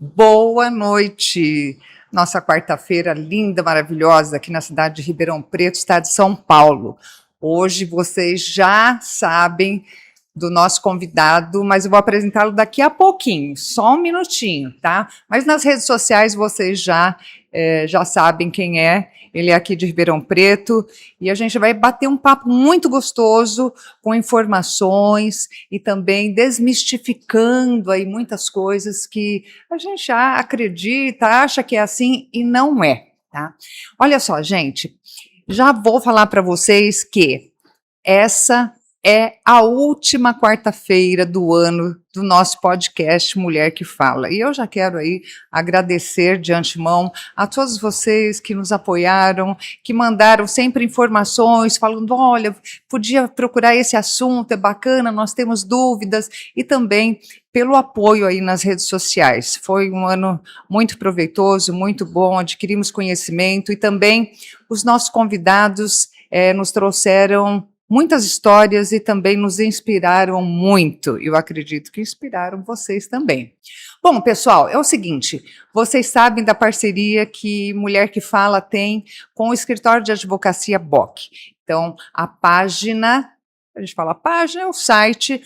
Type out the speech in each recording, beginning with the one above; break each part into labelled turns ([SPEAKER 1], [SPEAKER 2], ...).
[SPEAKER 1] Boa noite. Nossa quarta-feira linda, maravilhosa, aqui na cidade de Ribeirão Preto, estado de São Paulo. Hoje vocês já sabem do nosso convidado, mas eu vou apresentá-lo daqui a pouquinho, só um minutinho, tá? Mas nas redes sociais vocês já sabem quem é. Ele é aqui de Ribeirão Preto e a gente vai bater um papo muito gostoso com informações e também desmistificando aí muitas coisas que a gente já acredita, acha que é assim e não é, tá? Olha só, gente, já vou falar para vocês que essa é a última quarta-feira do ano do nosso podcast Mulher que Fala. E eu já quero aí agradecer de antemão a todos vocês que nos apoiaram, que mandaram sempre informações, falando, olha, podia procurar esse assunto, é bacana, nós temos dúvidas, e também pelo apoio aí nas redes sociais. Foi um ano muito proveitoso, muito bom, adquirimos conhecimento, e também os nossos convidados nos trouxeram muitas histórias e também nos inspiraram muito. Eu acredito que inspiraram vocês também. Bom, pessoal, é o seguinte, vocês sabem da parceria que Mulher que Fala tem com o escritório de advocacia BOC. Então, a página, a gente fala página, é o site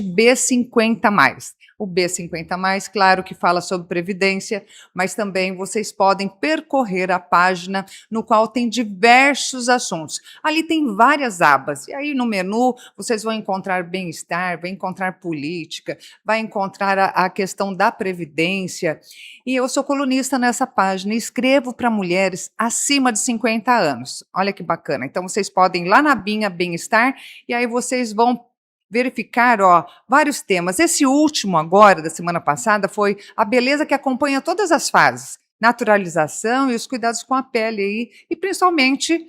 [SPEAKER 1] B50+. O B50+, claro que fala sobre previdência, mas também vocês podem percorrer a página no qual tem diversos assuntos. Ali tem várias abas, e aí no menu vocês vão encontrar bem-estar, vai encontrar política, vai encontrar a questão da previdência. E eu sou colunista nessa página e escrevo para mulheres acima de 50 anos. Olha que bacana. Então vocês podem ir lá na abinha bem-estar e aí vocês vão verificar, vários temas. Esse último agora, da semana passada, foi a beleza que acompanha todas as fases, naturalização e os cuidados com a pele aí, e principalmente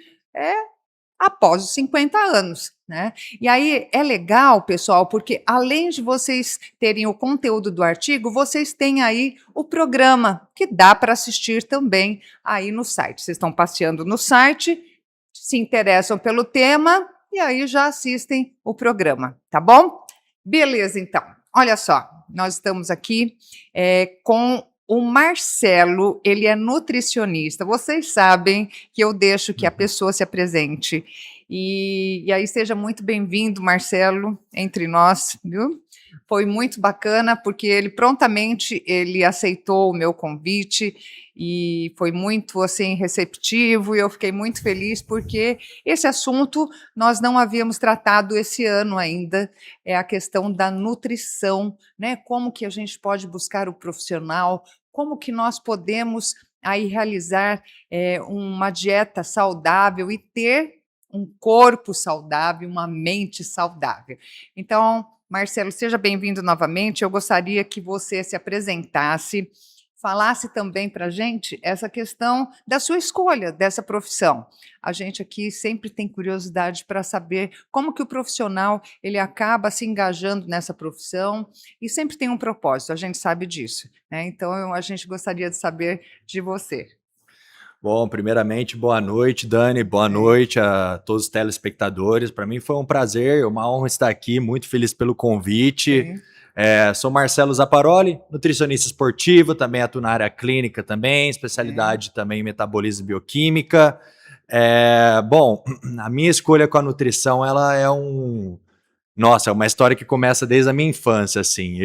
[SPEAKER 1] após os 50 anos, né? E aí é legal, pessoal, porque além de vocês terem o conteúdo do artigo, vocês têm aí o programa, que dá para assistir também aí no site. Vocês estão passeando no site, se interessam pelo tema, e aí já assistem o programa, tá bom? Beleza, então. Olha só, nós estamos aqui com o Marcelo, ele é nutricionista. Vocês sabem que eu deixo que a pessoa se apresente. E aí seja muito bem-vindo, Marcelo, entre nós, viu? Foi muito bacana, porque ele prontamente ele aceitou o meu convite e foi muito assim receptivo, e eu fiquei muito feliz porque esse assunto nós não havíamos tratado esse ano ainda, é a questão da nutrição, né? Como que a gente pode buscar o profissional, como que nós podemos aí realizar uma dieta saudável e ter um corpo saudável, uma mente saudável. Então, Marcelo, seja bem-vindo novamente. Eu gostaria que você se apresentasse, falasse também para a gente essa questão da sua escolha dessa profissão. A gente aqui sempre tem curiosidade para saber como que o profissional ele acaba se engajando nessa profissão e sempre tem um propósito, a gente sabe disso, né? Então, a gente gostaria de saber de você.
[SPEAKER 2] Bom, primeiramente, boa noite, Dani, boa noite a todos os telespectadores. Para mim foi um prazer, uma honra estar aqui, muito feliz pelo convite. Sou Marcelo Zaparoli, nutricionista esportivo, também atuo na área clínica também, especialidade também em metabolismo e bioquímica. Bom, a minha escolha com a nutrição, ela é Nossa, é uma história que começa desde a minha infância, assim.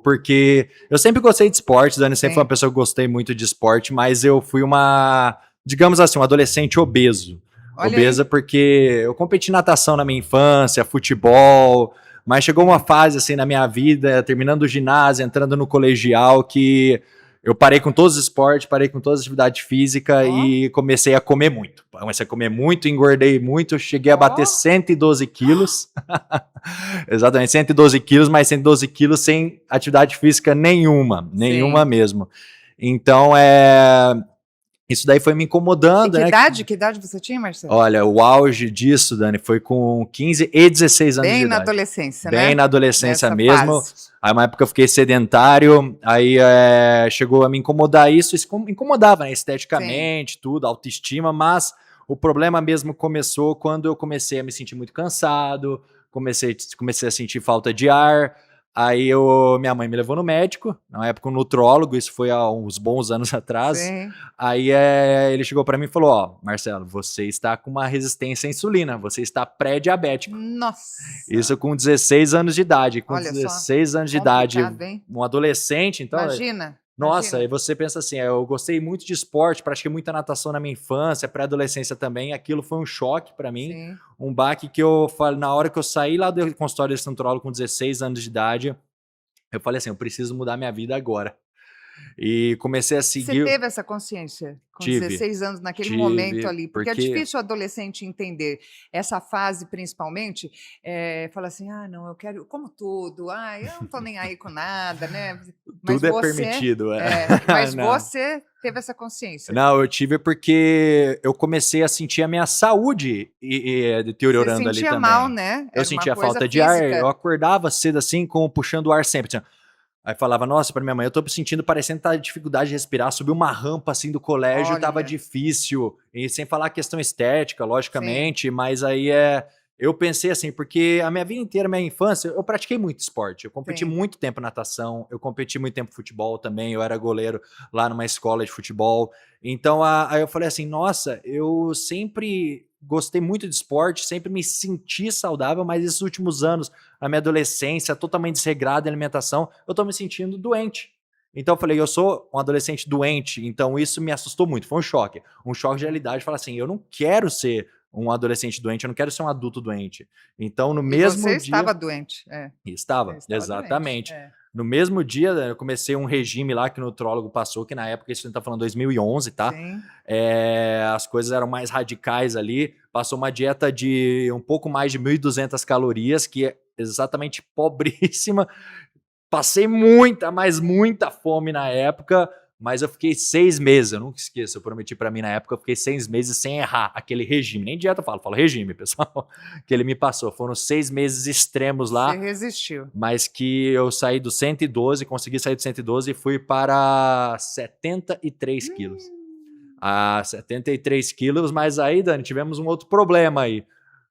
[SPEAKER 2] Porque eu sempre gostei de esporte, Dani, sempre fui uma pessoa que gostei muito de esporte, mas eu fui digamos assim, um adolescente obeso. Obesa porque eu competi natação na minha infância, futebol, mas chegou uma fase, assim, na minha vida, terminando o ginásio, entrando no colegial, que eu parei com todos os esportes, parei com toda a atividade física e comecei a comer muito. Comecei a comer muito, engordei muito, cheguei a bater 112 quilos. Exatamente, 112 quilos, mas 112 quilos sem atividade física nenhuma mesmo. Então, isso daí foi me incomodando.
[SPEAKER 1] E que idade você tinha, Marcelo?
[SPEAKER 2] Olha, o auge disso, Dani, foi com 15 e 16 anos de idade.
[SPEAKER 1] Bem na adolescência, né?
[SPEAKER 2] Bem na adolescência mesmo. Aí uma época eu fiquei sedentário, aí chegou a me incomodar isso me incomodava, né, esteticamente, tudo, autoestima, mas o problema mesmo começou quando eu comecei a me sentir muito cansado, comecei a sentir falta de ar, Aí minha mãe me levou no médico, na época um nutrólogo, isso foi há uns bons anos atrás.
[SPEAKER 1] Sim.
[SPEAKER 2] Aí ele chegou para mim e falou: Ó, Marcelo, você está com uma resistência à insulina, você está pré-diabético. Isso
[SPEAKER 1] Nossa,
[SPEAKER 2] com 16 anos de idade. Com
[SPEAKER 1] olha só,
[SPEAKER 2] 16 anos de idade,
[SPEAKER 1] complicado, hein?
[SPEAKER 2] um adolescente, então.
[SPEAKER 1] Imagina,
[SPEAKER 2] Nossa, aí
[SPEAKER 1] imagina.
[SPEAKER 2] você pensa assim, eu gostei muito de esporte, pratiquei muita natação na minha infância, pré-adolescência também, aquilo foi um choque para mim,
[SPEAKER 1] Sim.
[SPEAKER 2] um baque que eu falei, na hora que eu saí lá do consultório desse nutrólogo com 16 anos de idade, eu falei assim, eu preciso mudar minha vida agora. E comecei a
[SPEAKER 1] Você
[SPEAKER 2] seguir,
[SPEAKER 1] teve essa consciência com
[SPEAKER 2] tive,
[SPEAKER 1] 16 anos, naquele momento
[SPEAKER 2] tive,
[SPEAKER 1] ali? Porque é
[SPEAKER 2] porque
[SPEAKER 1] difícil o adolescente entender essa fase, principalmente, fala assim: "Ah, não, eu quero como tudo, eu não estou nem aí com nada", né. Mas
[SPEAKER 2] tudo é
[SPEAKER 1] você
[SPEAKER 2] permitido.
[SPEAKER 1] mas
[SPEAKER 2] Não.
[SPEAKER 1] você teve essa consciência.
[SPEAKER 2] Não, eu tive porque eu comecei a sentir a minha saúde
[SPEAKER 1] Você
[SPEAKER 2] deteriorando ali
[SPEAKER 1] sentia mal,
[SPEAKER 2] também.
[SPEAKER 1] né,
[SPEAKER 2] Eu
[SPEAKER 1] era uma
[SPEAKER 2] sentia
[SPEAKER 1] coisa
[SPEAKER 2] falta de ar, eu
[SPEAKER 1] física.
[SPEAKER 2] acordava cedo assim, com puxando o ar sempre, assim, ó. Aí falava: "Nossa", pra minha mãe, "eu tô me sentindo parecendo que tá dificuldade de respirar", subir uma rampa, assim, do colégio tava
[SPEAKER 1] Olha,
[SPEAKER 2] difícil, e sem falar a questão estética,
[SPEAKER 1] sim,
[SPEAKER 2] logicamente, mas aí, eu pensei assim, porque a minha vida inteira, minha infância, eu pratiquei muito esporte, eu competi
[SPEAKER 1] sim.
[SPEAKER 2] muito tempo natação, eu competi muito tempo futebol também, eu era goleiro lá numa escola de futebol, então aí eu falei assim: "Nossa, eu sempre gostei muito de esporte, sempre me senti saudável, mas esses últimos anos a minha adolescência totalmente desregrada em alimentação, eu tô me sentindo doente. Então eu falei, eu sou um adolescente doente, então isso me assustou muito, foi um choque de realidade, falar assim, eu não quero ser um adolescente doente, eu não quero ser um adulto doente. Então no
[SPEAKER 1] E você
[SPEAKER 2] mesmo dia,
[SPEAKER 1] estava doente. É, você
[SPEAKER 2] estava,
[SPEAKER 1] estava doente.
[SPEAKER 2] exatamente.
[SPEAKER 1] É,
[SPEAKER 2] No mesmo dia, né, eu comecei um regime lá que o nutrólogo passou, que na época, isso a gente tá falando 2011, tá?
[SPEAKER 1] sim.
[SPEAKER 2] As coisas eram mais radicais ali. Passou uma dieta de um pouco mais de 1.200 calorias, que é exatamente pobríssima. Passei muita, mas muita fome na época, mas eu fiquei 6 meses, eu nunca esqueço, eu prometi pra mim na época, eu fiquei 6 meses sem errar aquele regime. Nem dieta eu falo regime, pessoal, que ele me passou. Foram 6 meses extremos
[SPEAKER 1] Você
[SPEAKER 2] lá,
[SPEAKER 1] resistiu.
[SPEAKER 2] mas que eu saí do 112, consegui sair do 112 e fui para 73 quilos.
[SPEAKER 1] Hum.
[SPEAKER 2] 73 quilos, mas aí, Dani, tivemos um outro problema aí,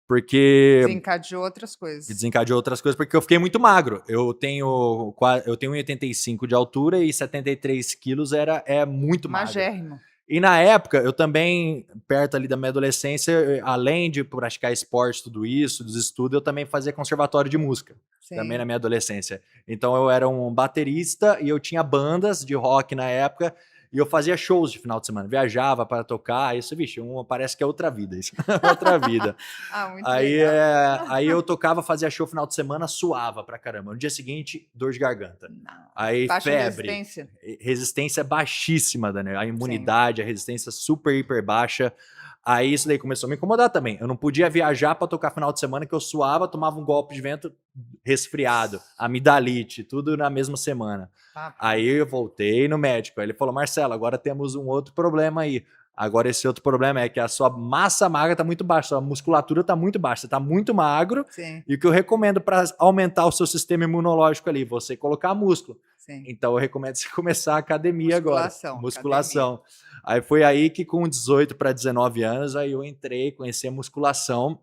[SPEAKER 2] porque
[SPEAKER 1] Desencadeou outras coisas.
[SPEAKER 2] desencadeou outras coisas, porque eu fiquei muito magro. Eu tenho 1,85 de altura e 73 quilos é muito magro.
[SPEAKER 1] Magérrimo.
[SPEAKER 2] E na época, eu também, perto ali da minha adolescência, além de praticar esporte, tudo isso, dos estudos, eu também fazia conservatório de música, também na
[SPEAKER 1] Sim.
[SPEAKER 2] minha adolescência. Então eu era um baterista e eu tinha bandas de rock na época, e eu fazia shows de final de semana, viajava para tocar, isso, vixe, parece que é outra vida, isso, outra vida.
[SPEAKER 1] Ah, muito
[SPEAKER 2] Aí,
[SPEAKER 1] legal.
[SPEAKER 2] aí eu tocava, fazia show final de semana, suava pra caramba. No dia seguinte, dor de garganta.
[SPEAKER 1] Não.
[SPEAKER 2] Aí
[SPEAKER 1] Baixa
[SPEAKER 2] febre,
[SPEAKER 1] resistência?
[SPEAKER 2] resistência baixíssima, Daniel. A
[SPEAKER 1] Sim.
[SPEAKER 2] imunidade, a resistência super, hiper baixa. Aí isso daí começou a me incomodar também. Eu não podia viajar para tocar final de semana que eu suava, tomava um golpe de vento, resfriado, amidalite, tudo na mesma semana. Aí
[SPEAKER 1] Rapaz.
[SPEAKER 2] eu voltei no médico. Aí ele falou: Marcelo, agora temos um outro problema aí. Agora, esse outro problema é que a sua massa magra está muito baixa, sua musculatura está muito baixa, você está muito magro.
[SPEAKER 1] Sim,
[SPEAKER 2] E o que eu recomendo para aumentar o seu sistema imunológico ali, você colocar músculo.
[SPEAKER 1] sim.
[SPEAKER 2] Então, eu recomendo você começar a academia agora,
[SPEAKER 1] Musculação, academia.
[SPEAKER 2] musculação. Aí foi aí que, com 18 para 19 anos, aí eu entrei, conheci a musculação.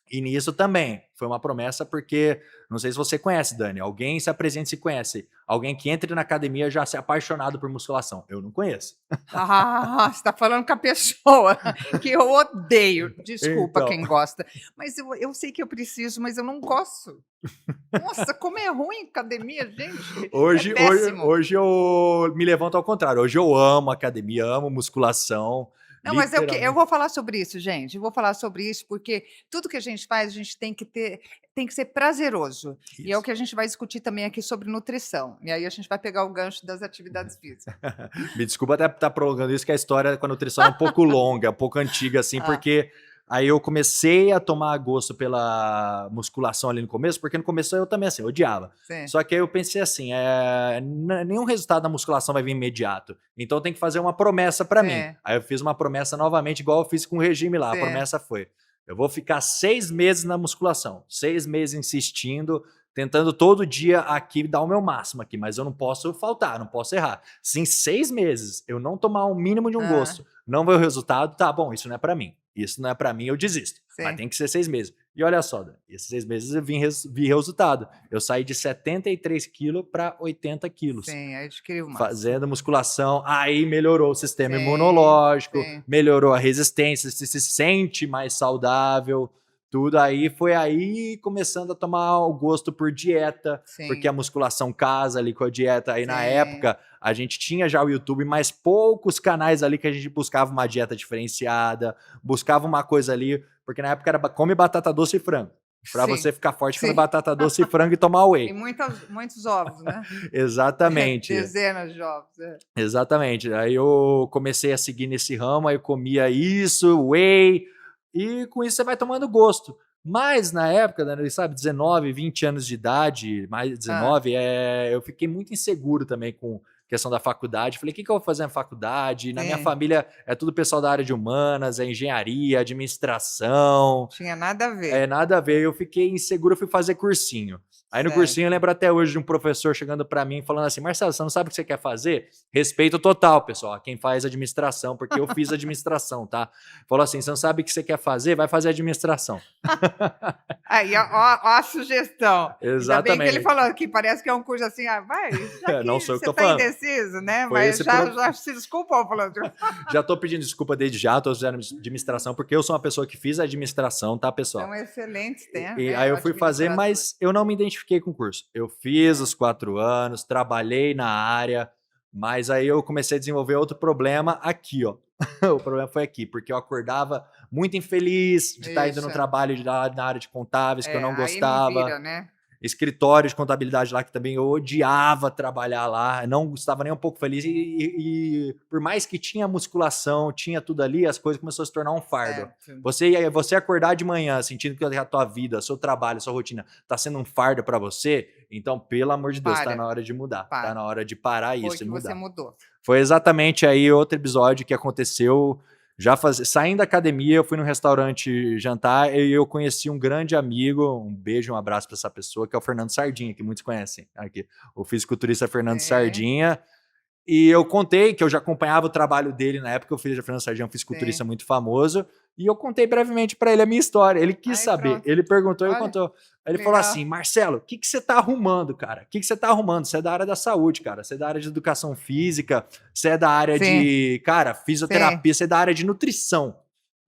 [SPEAKER 2] E nisso também, foi uma promessa porque, não sei se você conhece, Dani, alguém se apresente se conhece, alguém que entre na academia já se apaixonado por musculação. Eu não conheço.
[SPEAKER 1] Você está falando com a pessoa que eu odeio. Desculpa
[SPEAKER 2] Então,
[SPEAKER 1] quem gosta, mas eu sei que eu preciso, mas eu não gosto. Nossa, como é ruim academia, gente, é
[SPEAKER 2] hoje, hoje,
[SPEAKER 1] péssimo.
[SPEAKER 2] hoje eu me levanto ao contrário. Hoje eu amo academia, amo musculação,
[SPEAKER 1] Não, mas é o quê? Eu
[SPEAKER 2] literalmente.
[SPEAKER 1] vou falar sobre isso, gente, eu vou falar sobre isso, porque tudo que a gente faz, a gente tem que ser prazeroso, e é o
[SPEAKER 2] Isso.
[SPEAKER 1] que a gente vai discutir também aqui sobre nutrição, e aí a gente vai pegar o gancho das atividades físicas.
[SPEAKER 2] Me desculpa até estar prolongando isso, que a história com a nutrição é um pouco longa, um pouco antiga, assim,
[SPEAKER 1] Ah,
[SPEAKER 2] porque aí eu comecei a tomar gosto pela musculação ali no começo, porque no começo eu também, assim, odiava.
[SPEAKER 1] sim,
[SPEAKER 2] Só que aí eu pensei assim, nenhum resultado da musculação vai vir imediato, então tem que fazer uma promessa para mim.
[SPEAKER 1] sim,
[SPEAKER 2] Aí eu fiz uma promessa novamente, igual eu fiz com o regime lá. A
[SPEAKER 1] sim,
[SPEAKER 2] promessa foi: eu vou ficar 6 meses na musculação, 6 meses insistindo, tentando todo dia aqui dar o meu máximo aqui, mas eu não posso faltar, não posso errar. Se em 6 meses eu não tomar um mínimo de um
[SPEAKER 1] ah,
[SPEAKER 2] gosto, não ver o resultado, tá bom, isso não é pra mim. Isso não é pra mim, eu desisto. Mas
[SPEAKER 1] sim.
[SPEAKER 2] tem que ser 6 meses. E olha só, Dani, esses 6 meses eu vi resultado. Eu saí de 73 quilos para 80 quilos.
[SPEAKER 1] Sim, aí adquiriu massa.
[SPEAKER 2] Fazendo musculação, aí melhorou o sistema
[SPEAKER 1] Sim,
[SPEAKER 2] imunológico,
[SPEAKER 1] sim,
[SPEAKER 2] melhorou a resistência, se sente mais saudável, tudo aí foi aí começando a tomar o gosto por dieta, porque a
[SPEAKER 1] sim,
[SPEAKER 2] musculação casa ali com a dieta. Aí na
[SPEAKER 1] sim,
[SPEAKER 2] época a gente tinha já o YouTube, mas poucos canais ali que a gente buscava uma dieta diferenciada, buscava uma coisa ali, porque na época era come batata doce e frango. Pra
[SPEAKER 1] sim,
[SPEAKER 2] você ficar forte, come
[SPEAKER 1] sim.
[SPEAKER 2] batata doce e frango e tomar
[SPEAKER 1] E
[SPEAKER 2] whey.
[SPEAKER 1] muitos ovos, né?
[SPEAKER 2] Exatamente.
[SPEAKER 1] Dezenas de ovos, é.
[SPEAKER 2] Exatamente. Aí eu comecei a seguir nesse ramo, aí eu comia isso, whey, e com isso você vai tomando gosto. Mas na época, né, sabe, 19, 20 anos de idade, mais
[SPEAKER 1] Hã,
[SPEAKER 2] 19, eu fiquei muito inseguro também com questão da faculdade. Falei, o que que eu vou fazer na faculdade? Na minha
[SPEAKER 1] sim.
[SPEAKER 2] família é tudo pessoal da área de humanas, é engenharia, administração.
[SPEAKER 1] Tinha nada a
[SPEAKER 2] É,
[SPEAKER 1] ver.
[SPEAKER 2] nada a ver. Eu fiquei inseguro, eu fui fazer cursinho. Aí no cursinho eu
[SPEAKER 1] Certo.
[SPEAKER 2] lembro até hoje de um professor chegando para mim falando assim: Marcelo, você não sabe o que você quer fazer? Respeito total, pessoal, a quem faz administração, porque eu fiz administração, tá? Falou assim: você não sabe o que você quer fazer? Vai fazer administração.
[SPEAKER 1] Aí, ó a sugestão. Ainda bem que ele
[SPEAKER 2] Exatamente.
[SPEAKER 1] falou que parece que é um curso assim, vai, já
[SPEAKER 2] Não
[SPEAKER 1] que
[SPEAKER 2] sou eu que
[SPEAKER 1] você
[SPEAKER 2] tô
[SPEAKER 1] está
[SPEAKER 2] falando.
[SPEAKER 1] indeciso, né,
[SPEAKER 2] Foi
[SPEAKER 1] mas
[SPEAKER 2] esse
[SPEAKER 1] já se desculpou falando.
[SPEAKER 2] Já tô pedindo desculpa desde já, tô fazendo administração, porque eu sou uma pessoa que fiz administração, tá, pessoal?
[SPEAKER 1] São excelentes,
[SPEAKER 2] E aí
[SPEAKER 1] né,
[SPEAKER 2] eu fui fazer,
[SPEAKER 1] administradores.
[SPEAKER 2] mas eu não me identifiquei com o curso. Eu fiz
[SPEAKER 1] É.
[SPEAKER 2] os 4 anos, trabalhei na área, mas aí eu comecei a desenvolver outro problema aqui, ó. O problema foi aqui, porque eu acordava muito infeliz de estar indo no
[SPEAKER 1] Isso.
[SPEAKER 2] trabalho na área de contábeis, que eu
[SPEAKER 1] É,
[SPEAKER 2] não
[SPEAKER 1] aí não
[SPEAKER 2] gostava.
[SPEAKER 1] vira, né.
[SPEAKER 2] Escritório de contabilidade lá, que também eu odiava trabalhar lá, não estava nem um pouco feliz. E por mais que tinha musculação, tinha tudo ali, as coisas começaram a se tornar um fardo.
[SPEAKER 1] Certo.
[SPEAKER 2] Você acordar de manhã sentindo que a tua vida, seu trabalho, sua rotina está sendo um fardo para você, então, pelo amor de Deus, está
[SPEAKER 1] Para,
[SPEAKER 2] na hora de mudar. Está
[SPEAKER 1] para.
[SPEAKER 2] na hora de parar
[SPEAKER 1] Foi
[SPEAKER 2] isso e
[SPEAKER 1] que você
[SPEAKER 2] mudar.
[SPEAKER 1] mudou.
[SPEAKER 2] Foi exatamente aí outro episódio que aconteceu. Saindo da academia, eu fui num restaurante jantar e eu conheci um grande amigo. Um beijo, um abraço para essa pessoa, que é o Fernando Sardinha, que muitos conhecem aqui. O fisiculturista Fernando
[SPEAKER 1] Sim,
[SPEAKER 2] Sardinha. E eu contei que eu já acompanhava o trabalho dele na época, o filho de Fernando Sardinha é um fisiculturista
[SPEAKER 1] sim.
[SPEAKER 2] muito famoso, e eu contei brevemente para ele a minha história. Ele quis
[SPEAKER 1] Aí
[SPEAKER 2] saber,
[SPEAKER 1] pronto.
[SPEAKER 2] ele perguntou e
[SPEAKER 1] Olha,
[SPEAKER 2] contou. Aí ele falou
[SPEAKER 1] legal.
[SPEAKER 2] assim: Marcelo, o que, que você tá arrumando, cara? O que, que você tá arrumando? Você é da área da saúde, cara. Você é da área de educação física, você é da área
[SPEAKER 1] Sim,
[SPEAKER 2] de, cara,
[SPEAKER 1] sim.
[SPEAKER 2] fisioterapia, você é da área de nutrição.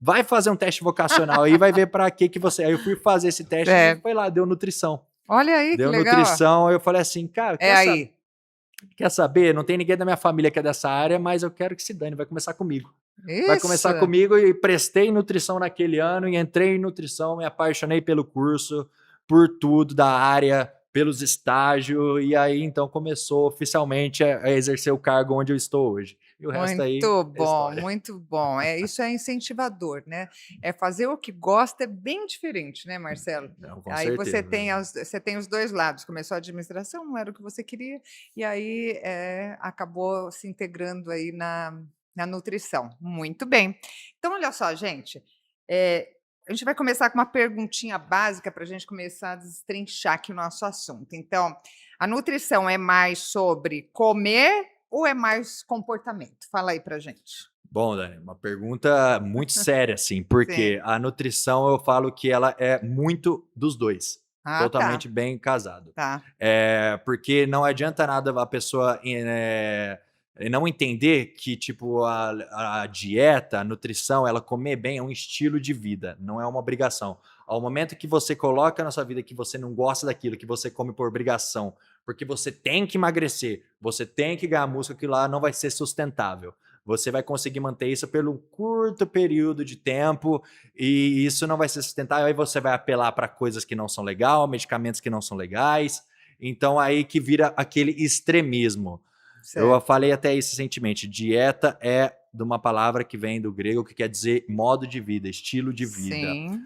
[SPEAKER 2] Vai fazer um teste vocacional aí, vai ver para que você. Aí eu fui fazer esse teste e
[SPEAKER 1] Certo.
[SPEAKER 2] foi lá, deu nutrição.
[SPEAKER 1] Olha aí que
[SPEAKER 2] Deu
[SPEAKER 1] legal.
[SPEAKER 2] nutrição, aí eu falei assim, cara,
[SPEAKER 1] É aí.
[SPEAKER 2] quer saber? Não tem ninguém da minha família que é dessa área, mas eu quero que se dane, vai começar comigo. Vai
[SPEAKER 1] Isso.
[SPEAKER 2] começar comigo e prestei nutrição naquele ano e entrei em nutrição, me apaixonei pelo curso, por tudo da área, pelos estágios, e aí então começou oficialmente a exercer o cargo onde eu estou hoje. E o resto aí
[SPEAKER 1] Muito
[SPEAKER 2] é
[SPEAKER 1] bom,
[SPEAKER 2] história.
[SPEAKER 1] muito bom. Isso é incentivador, né. É fazer o que gosta é bem diferente, né, Marcelo.
[SPEAKER 2] Não, com
[SPEAKER 1] Aí
[SPEAKER 2] certeza.
[SPEAKER 1] você tem os 2 lados, começou a administração, não era o que você queria, e aí, acabou se integrando aí na nutrição. Muito bem. Então olha só gente, eh, a gente vai começar com uma perguntinha básica para a gente começar a destrinchar aqui o nosso assunto. Então, a nutrição é mais sobre comer ou é mais comportamento? Fala aí pra gente.
[SPEAKER 2] Bom, Dani, uma pergunta muito séria, assim, porque
[SPEAKER 1] Sim.
[SPEAKER 2] a nutrição eu falo que ela é muito dos dois,
[SPEAKER 1] Ah,
[SPEAKER 2] totalmente
[SPEAKER 1] tá,
[SPEAKER 2] bem casado.
[SPEAKER 1] tá.
[SPEAKER 2] Porque não adianta nada a pessoa não entender que, tipo, a dieta, a nutrição, ela comer bem é um estilo de vida, não é uma obrigação. Ao momento que você coloca na sua vida que você não gosta daquilo, que você come por obrigação, porque você tem que emagrecer, você tem que ganhar músculo, aquilo lá não vai ser sustentável. Você vai conseguir manter isso pelo curto período de tempo e isso não vai ser sustentável. Aí você vai apelar para coisas que não são legais, medicamentos que não são legais. Então aí que vira aquele extremismo. Eu
[SPEAKER 1] Certo.
[SPEAKER 2] falei até isso recentemente. Dieta é de uma palavra que vem do grego que quer dizer modo de vida, estilo de vida.
[SPEAKER 1] Sim,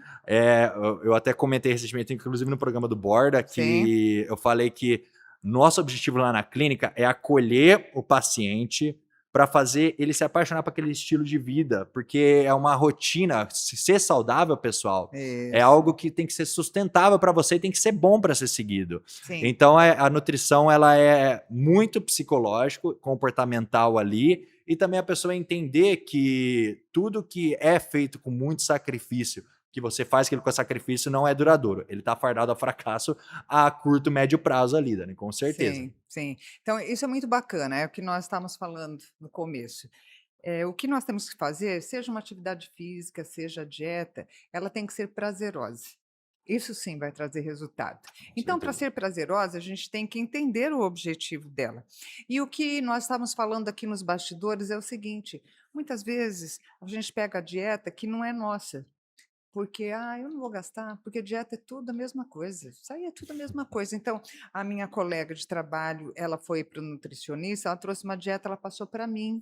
[SPEAKER 2] Eu até comentei recentemente, inclusive no programa do Borda,
[SPEAKER 1] sim,
[SPEAKER 2] que eu falei que nosso objetivo lá na clínica é acolher o paciente para fazer ele se apaixonar por aquele estilo de vida, porque é uma rotina. Ser saudável, pessoal, é
[SPEAKER 1] isso.
[SPEAKER 2] algo que tem que ser sustentável para você e tem que ser bom para ser seguido.
[SPEAKER 1] Sim,
[SPEAKER 2] Então, a nutrição ela é muito psicológico, comportamental ali, e também a pessoa entender que tudo que é feito com muito sacrifício, que você faz aquilo com sacrifício não é duradouro. Ele está fardado a fracasso a curto, médio prazo ali, Dani, com certeza.
[SPEAKER 1] Sim, sim. Então isso é muito bacana, é o que nós estávamos falando no começo. O que nós temos que fazer, seja uma atividade física, seja a dieta, ela tem que ser prazerosa. Isso sim vai trazer resultado.
[SPEAKER 2] Com
[SPEAKER 1] Então, para
[SPEAKER 2] certeza.
[SPEAKER 1] ser prazerosa, a gente tem que entender o objetivo dela. E o que nós estávamos falando aqui nos bastidores é o seguinte: muitas vezes a gente pega a dieta que não é nossa. Porque, eu não vou gastar, porque dieta é tudo a mesma coisa, isso aí é tudo a mesma coisa. Então, a minha colega de trabalho, ela foi para o nutricionista, ela trouxe uma dieta, ela passou para mim.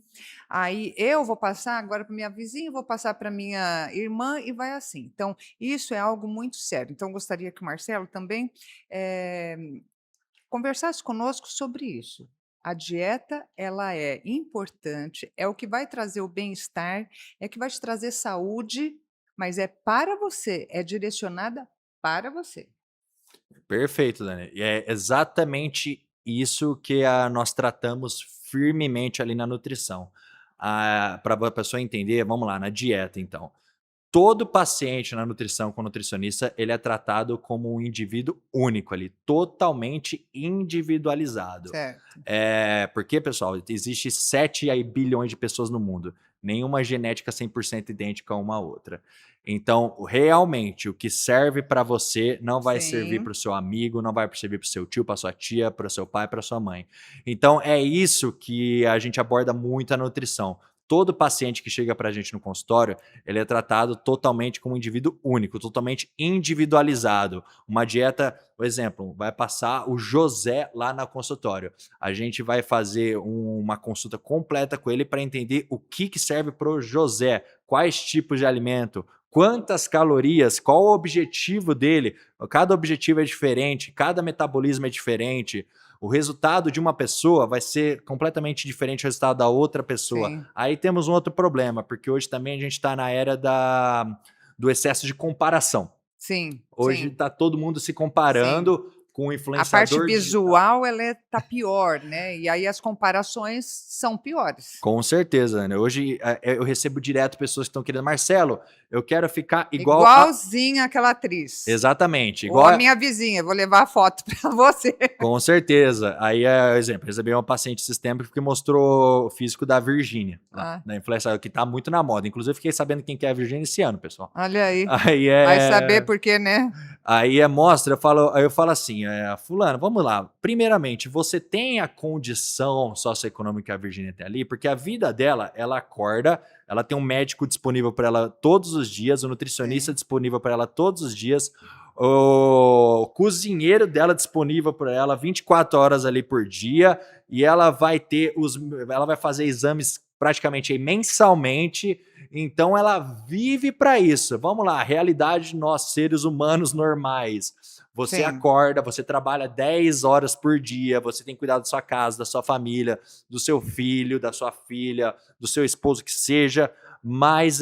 [SPEAKER 1] Aí eu vou passar agora para minha vizinha, vou passar para minha irmã e vai assim. Então, isso é algo muito sério. Então, gostaria que o Marcelo também eh, conversasse conosco sobre isso. A dieta, ela é importante, é o que vai trazer o bem-estar, é que vai te trazer saúde, mas é para você, é direcionada para você.
[SPEAKER 2] Perfeito, Dani. E é exatamente isso que nós tratamos firmemente ali na nutrição. Para a pessoa entender, vamos lá, na dieta, então. Todo paciente na nutrição com nutricionista, ele é tratado como um indivíduo único ali, totalmente individualizado.
[SPEAKER 1] Certo.
[SPEAKER 2] Porque, pessoal, existe 7 aí bilhões de pessoas no mundo, nenhuma genética 100% idêntica a uma outra. Então, realmente, o que serve para você não vai servir
[SPEAKER 1] Sim,
[SPEAKER 2] para o seu amigo, não vai servir para o seu tio, para sua tia, para o seu pai, para sua mãe. Então, é isso que a gente aborda muito a nutrição. Todo paciente que chega para a gente no consultório, ele é tratado totalmente como um indivíduo único, totalmente individualizado. Uma dieta, por exemplo, vai passar o José lá no consultório. A gente vai fazer uma consulta completa com ele para entender o que serve para o José, quais tipos de alimento, quantas calorias, qual o objetivo dele. Cada objetivo é diferente, cada metabolismo é diferente. O resultado de uma pessoa vai ser completamente diferente do resultado da outra pessoa.
[SPEAKER 1] sim,
[SPEAKER 2] Aí temos um outro problema, porque hoje também a gente está na era do excesso de comparação.
[SPEAKER 1] sim,
[SPEAKER 2] Hoje
[SPEAKER 1] sim,
[SPEAKER 2] está todo mundo se
[SPEAKER 1] sim.
[SPEAKER 2] comparando com o
[SPEAKER 1] A parte
[SPEAKER 2] influenciador digital.
[SPEAKER 1] visual, ela tá pior, né? E aí as comparações são piores.
[SPEAKER 2] Com certeza, né? Hoje eu recebo direto pessoas que estão querendo, Marcelo, eu quero ficar igual a.
[SPEAKER 1] Igualzinha aquela atriz.
[SPEAKER 2] Exatamente,
[SPEAKER 1] Ou
[SPEAKER 2] igual
[SPEAKER 1] a
[SPEAKER 2] a.
[SPEAKER 1] minha vizinha, vou levar a foto para você.
[SPEAKER 2] Com certeza. Aí, exemplo, recebi uma paciente esses tempos que mostrou o físico da Virgínia, lá,
[SPEAKER 1] Ah,
[SPEAKER 2] da influência, que tá muito na moda. Inclusive, fiquei sabendo quem que é a Virgínia esse ano, pessoal.
[SPEAKER 1] olha aí.
[SPEAKER 2] Aí
[SPEAKER 1] Vai saber
[SPEAKER 2] é.
[SPEAKER 1] por quê, né?
[SPEAKER 2] Mostra, aí eu falo assim, fulano, vamos lá. Primeiramente, você tem a condição socioeconômica que a Virgínia tem ali, porque a vida dela, ela acorda, ela tem um médico disponível para ela todos os dias, um nutricionista
[SPEAKER 1] Sim,
[SPEAKER 2] disponível para ela todos os dias, o cozinheiro dela disponível para ela 24 horas ali por dia, e ela vai fazer exames praticamente aí mensalmente. Então ela vive para isso. Vamos lá, realidade de nós seres humanos normais. Você
[SPEAKER 1] sim,
[SPEAKER 2] acorda, você trabalha 10 horas por dia, você tem que cuidar da sua casa, da sua família, do seu filho, da sua filha, do seu esposo que seja, mas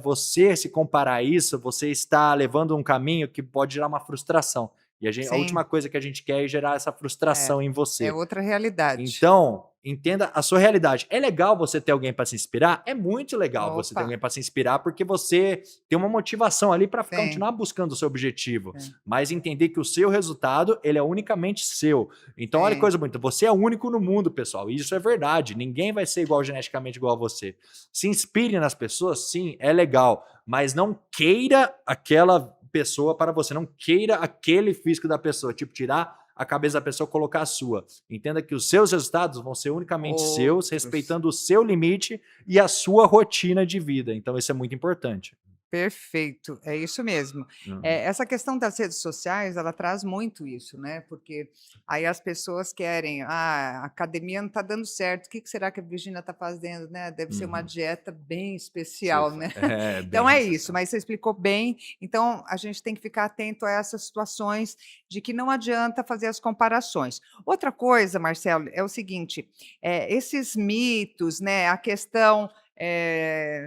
[SPEAKER 2] você se comparar a isso, você está levando um caminho que pode gerar uma frustração. E a última
[SPEAKER 1] sim.
[SPEAKER 2] coisa que a gente quer é gerar essa
[SPEAKER 1] É,
[SPEAKER 2] frustração em
[SPEAKER 1] é
[SPEAKER 2] você.
[SPEAKER 1] outra realidade.
[SPEAKER 2] Então, entenda a sua realidade. É legal você ter alguém para se inspirar? É muito legal você ter
[SPEAKER 1] Opa,
[SPEAKER 2] alguém para se inspirar, porque você tem uma motivação ali para
[SPEAKER 1] sim,
[SPEAKER 2] continuar buscando o seu objetivo.
[SPEAKER 1] sim,
[SPEAKER 2] Mas entender que o seu resultado, ele é unicamente seu. Então, olha que
[SPEAKER 1] sim,
[SPEAKER 2] coisa bonita. Você é único no mundo, pessoal. E isso é verdade. Ninguém vai ser igual geneticamente igual a você. Se inspire nas pessoas, sim, é legal. Mas não queira aquela pessoa para você. Não queira aquele físico da pessoa. Tipo, tirar a cabeça da pessoa, colocar a sua. Entenda que os seus resultados vão ser unicamente seus,
[SPEAKER 1] outros.
[SPEAKER 2] respeitando o seu limite e a sua rotina de vida. Então, isso é muito importante.
[SPEAKER 1] Perfeito, é isso mesmo. Essa questão das redes sociais, ela traz muito isso, né, porque aí as pessoas querem: "Ah, a academia não está dando certo, o que que será que a Virgínia está fazendo, né? Deve ser uma
[SPEAKER 2] Uhum.
[SPEAKER 1] dieta bem especial, né".
[SPEAKER 2] É,
[SPEAKER 1] Então
[SPEAKER 2] bem
[SPEAKER 1] é isso,
[SPEAKER 2] especial.
[SPEAKER 1] mas você explicou bem, então a gente tem que ficar atento a essas situações de que não adianta fazer as comparações. Outra coisa, Marcelo, é o seguinte, esses mitos, né, a questão